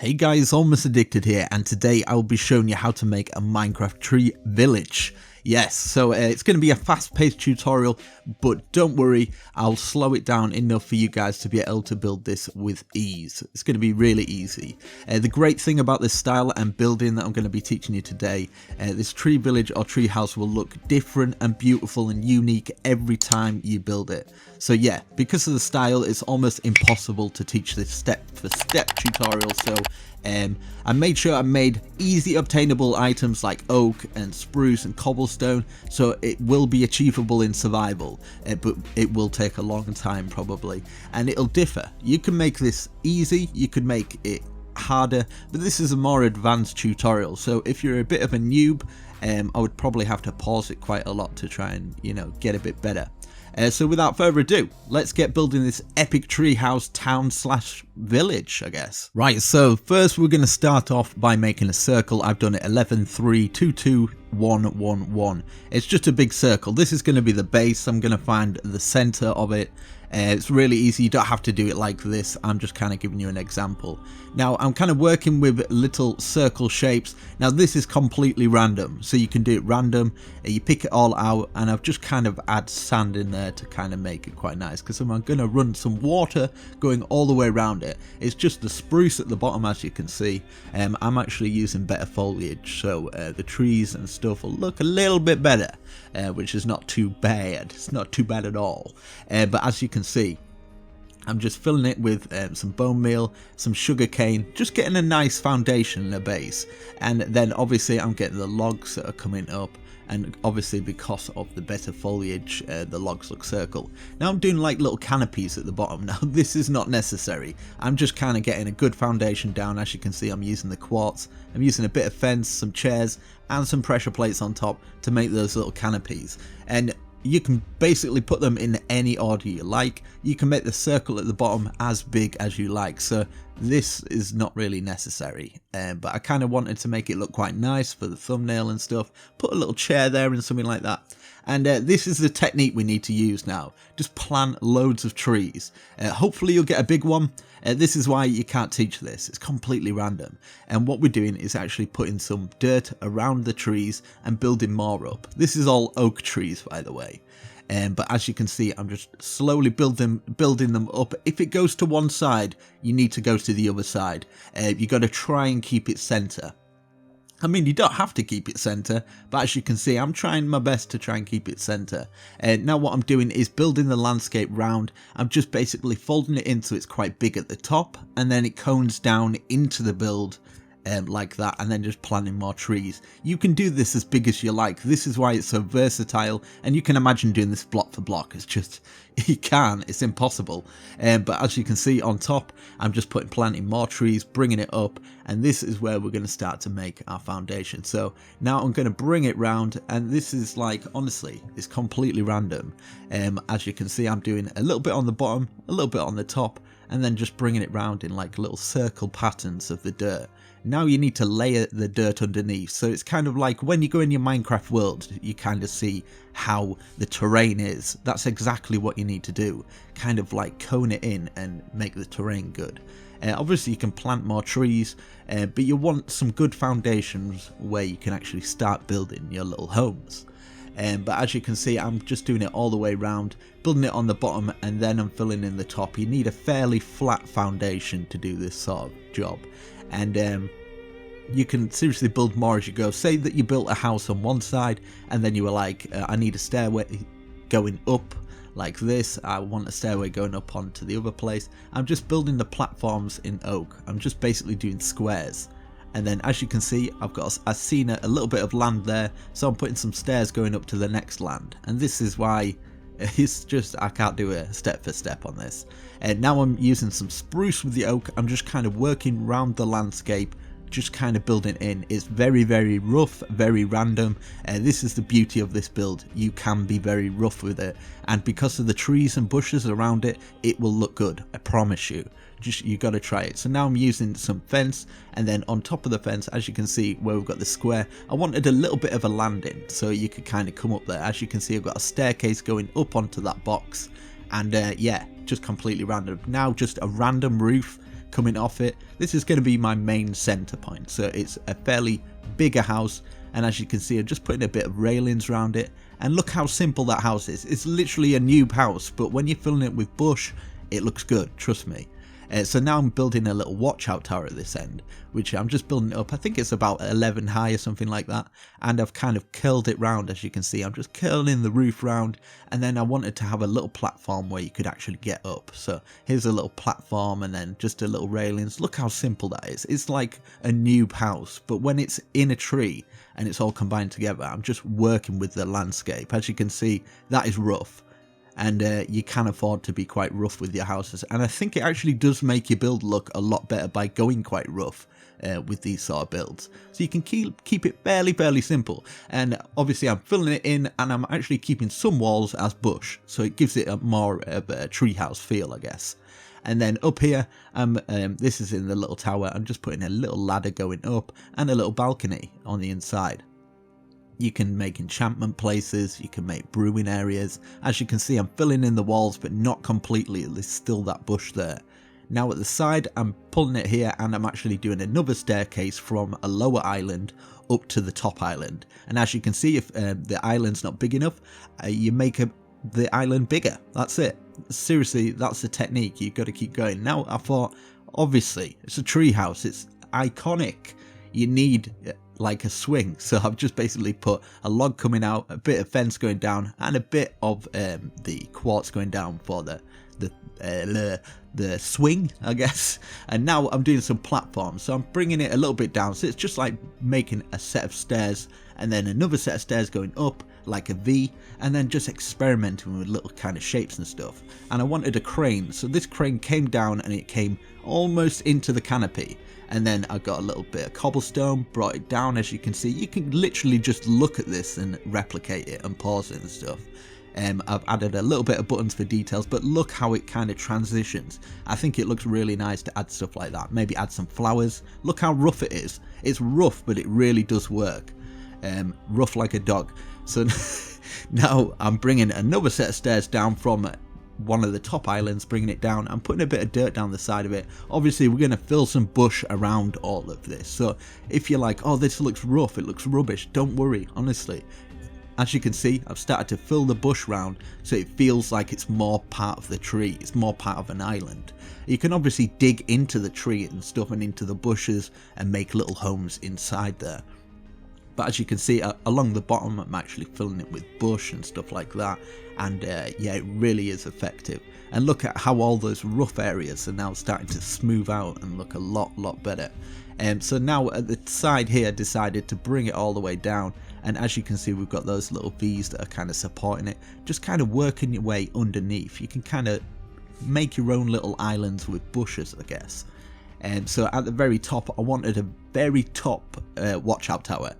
Hey guys, Almost Addicted here, and today I will be showing you how to make a Minecraft tree village. Yes, so it's going to be a fast-paced tutorial, but don't worry, I'll slow it down enough for you guys to be able to build this with ease. It's going to be really easy. The great thing about this style and building that I'm going to be teaching you today, this tree village or tree house will look different and beautiful and unique every time you build it. So yeah, because of the style, it's almost impossible to teach this step-for-step tutorial, so I made sure I made easy obtainable items like oak and spruce and cobblestone, so it will be achievable in survival, but it will take a long time probably, and it'll differ. You can make this easy, you could make it harder, but this is a more advanced tutorial, so if you're a bit of a noob, I would probably have to pause it quite a lot to try and, get a bit better. So without further ado, let's get building this epic treehouse town slash village, I guess. Right, so first we're going to start off by making a circle. I've done it 11, 3, 2, 2, 1, 1, 1. It's just a big circle. This is going to be the base. I'm going to find the center of it. It's really easy, you don't have to do it like this, I'm just kind of giving you an example. Now I'm kind of working with little circle shapes. Now this is completely random, so you can do it random, you pick it all out, and I've just kind of add sand in there to kind of make it quite nice, because I'm going to run some water going all the way around it. It's just the spruce at the bottom, as you can see. I'm actually using better foliage, so the trees and stuff will look a little bit better, which is not too bad. It's not too bad at all. But as you can see, I'm just filling it with some bone meal, some sugar cane, just getting a nice foundation and a base. And then obviously I'm getting the logs that are coming up, and obviously because of the better foliage, the logs look circle. Now I'm doing like little canopies at the bottom. Now this is not necessary, I'm just kind of getting a good foundation down. As you can see, I'm using the quartz, I'm using a bit of fence, some chairs and some pressure plates on top to make those little canopies. And you can basically put them in any order you like. You can make the circle at the bottom as big as you like, so this is not really necessary, but I kind of wanted to make it look quite nice for the thumbnail and stuff. Put a little chair there and something like that. And this is the technique we need to use now. Just plant loads of trees. Hopefully you'll get a big one. This is why you can't teach this, it's completely random. And what we're doing is actually putting some dirt around the trees and building more up. This is all oak trees, by the way. But as you can see, I'm just slowly building them up. If it goes to one side, you need to go to the other side. You got to try and keep it center. I mean, you don't have to keep it center, but as you can see, I'm trying my best to try and keep it center. Now what I'm doing is building the landscape round. I'm just basically folding it in so it's quite big at the top, and then it cones down into the build like that, and then just planting more trees. You can do this as big as you like. This is why it's so versatile, and you can imagine doing this block for block. It's just, you can, it's impossible. But as you can see on top, I'm just planting more trees, bringing it up, and this is where we're going to start to make our foundation. So now I'm going to bring it round, and this is like, honestly, it's completely random. As you can see, I'm doing a little bit on the bottom, a little bit on the top, and then just bringing it round in like little circle patterns of the dirt. Now you need to layer the dirt underneath, so it's kind of like when you go in your Minecraft world, you kind of see how the terrain is. That's exactly what you need to do, kind of like cone it in and make the terrain good. Obviously you can plant more trees, but you want some good foundations where you can actually start building your little homes. But as you can see, I'm just doing it all the way around, building it on the bottom, and then I'm filling in the top. You need a fairly flat foundation to do this sort of job. And you can seriously build more as you go. Say that you built a house on one side, and then you were like, I need a stairway going up like this. I want a stairway going up onto the other place. I'm just building the platforms in oak. I'm just basically doing squares. And then as you can see, I've seen a little bit of land there, so I'm putting some stairs going up to the next land. And this is why it's just, I can't do a step for step on this. And now I'm using some spruce with the oak. I'm just kind of working around the landscape, just kind of building in. It's very, very rough, very random. This is the beauty of this build. You can be very rough with it, and because of the trees and bushes around it, it will look good, I promise you. Just, you got to try it. So now I'm using some fence, and then on top of the fence, as you can see where we've got the square, I wanted a little bit of a landing so you could kind of come up there. As you can see, I've got a staircase going up onto that box, and yeah, just completely random. Now just a random roof coming off it. This is going to be my main center point, so it's a fairly bigger house, and as you can see I'm just putting a bit of railings around it, and look how simple that house is. It's literally a noob house, but when you're filling it with bush it looks good, trust me. So now I'm building a little watchout tower at this end, which I'm just building up. I think it's about 11 high or something like that, and I've kind of curled it round. As you can see, I'm just curling the roof round, and then I wanted to have a little platform where you could actually get up. So here's a little platform and then just a little railings. Look how simple that is. It's like a noob house, but when it's in a tree and it's all combined together, I'm just working with the landscape. As you can see, that is rough. And you can afford to be quite rough with your houses, and I think it actually does make your build look a lot better by going quite rough with these sort of builds. So you can keep it fairly simple, and obviously I'm filling it in, and I'm actually keeping some walls as bush, so it gives it a more of a treehouse feel, I guess. And then up here, this is in the little tower, I'm just putting a little ladder going up and a little balcony on the inside. You can make enchantment places, you can make brewing areas. As you can see, I'm filling in the walls, but not completely, there's still that bush there. Now at the side, I'm pulling it here, and I'm actually doing another staircase from a lower island up to the top island. And as you can see, if the island's not big enough, you make the island bigger. That's it. Seriously, that's the technique. You've got to keep going. Now I thought, obviously, it's a tree house, it's iconic. You need like a swing, so I've just basically put a log coming out, a bit of fence going down, and a bit of the quartz going down for the swing, I guess. And now I'm doing some platforms, so I'm bringing it a little bit down, so it's just like making a set of stairs and then another set of stairs going up like a V, and then just experimenting with little kind of shapes and stuff. And I wanted a crane, so this crane came down and it came almost into the canopy. And then I got a little bit of cobblestone, brought it down. As you can see, you can literally just look at this and replicate it and pause it and stuff. I've added a little bit of buttons for details, but look how it kind of transitions. I think it looks really nice to add stuff like that. Maybe add some flowers. Look how rough it is. It's rough, but it really does work. Rough like a dog. So now I'm bringing another set of stairs down from one of the top islands, bringing it down. I'm putting a bit of dirt down the side of it. Obviously we're going to fill some bush around all of this, so if you're like, oh, this looks rough, it looks rubbish, don't worry. Honestly, as you can see, I've started to fill the bush round so it feels like it's more part of the tree, it's more part of an island. You can obviously dig into the tree and stuff and into the bushes and make little homes inside there. But as you can see, along the bottom, I'm actually filling it with bush and stuff like that. And yeah, it really is effective. And look at how all those rough areas are now starting to smooth out and look a lot better. So now at the side here, I decided to bring it all the way down. And as you can see, we've got those little V's that are kind of supporting it. Just kind of working your way underneath. You can kind of make your own little islands with bushes, I guess. So at the very top, I wanted a very top watchout tower.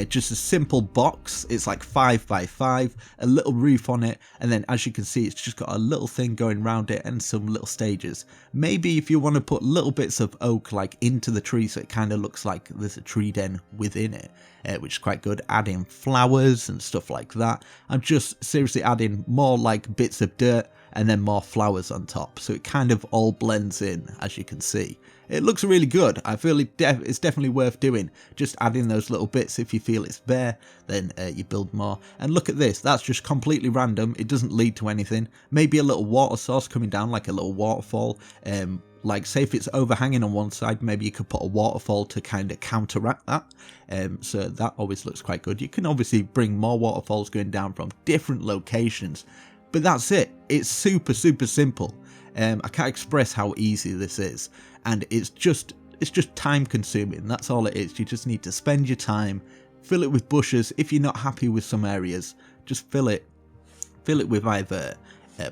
Just a simple box. It's like 5 by 5, a little roof on it, and then as you can see, it's just got a little thing going around it and some little stages. Maybe if you want to put little bits of oak like into the tree, so it kind of looks like there's a tree den within it, which is quite good. Adding flowers and stuff like that. I'm just seriously adding more like bits of dirt and then more flowers on top, so it kind of all blends in, as you can see. It looks really good. I feel it's definitely worth doing. Just adding those little bits. If you feel it's bare, then you build more. And look at this. That's just completely random. It doesn't lead to anything. Maybe a little water source coming down, like a little waterfall. Like say if it's overhanging on one side, maybe you could put a waterfall to kind of counteract that. So that always looks quite good. You can obviously bring more waterfalls going down from different locations. But that's it. It's super simple. I can't express how easy this is, and it's just time consuming. That's all it is. You just need to spend your time, fill it with bushes. If you're not happy with some areas, just fill it with either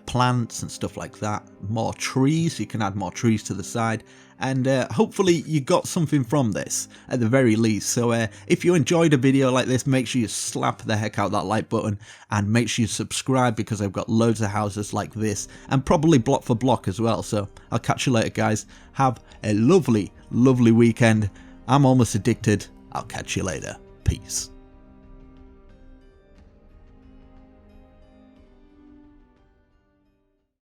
plants and stuff like that. More trees, you can add more trees to the side, and hopefully you got something from this at the very least. So if you enjoyed a video like this, make sure you slap the heck out that like button, and make sure you subscribe, because I've got loads of houses like this, and probably block for block as well. So I'll catch you later, guys. Have a lovely weekend. I'm almost addicted. I'll catch you later. Peace.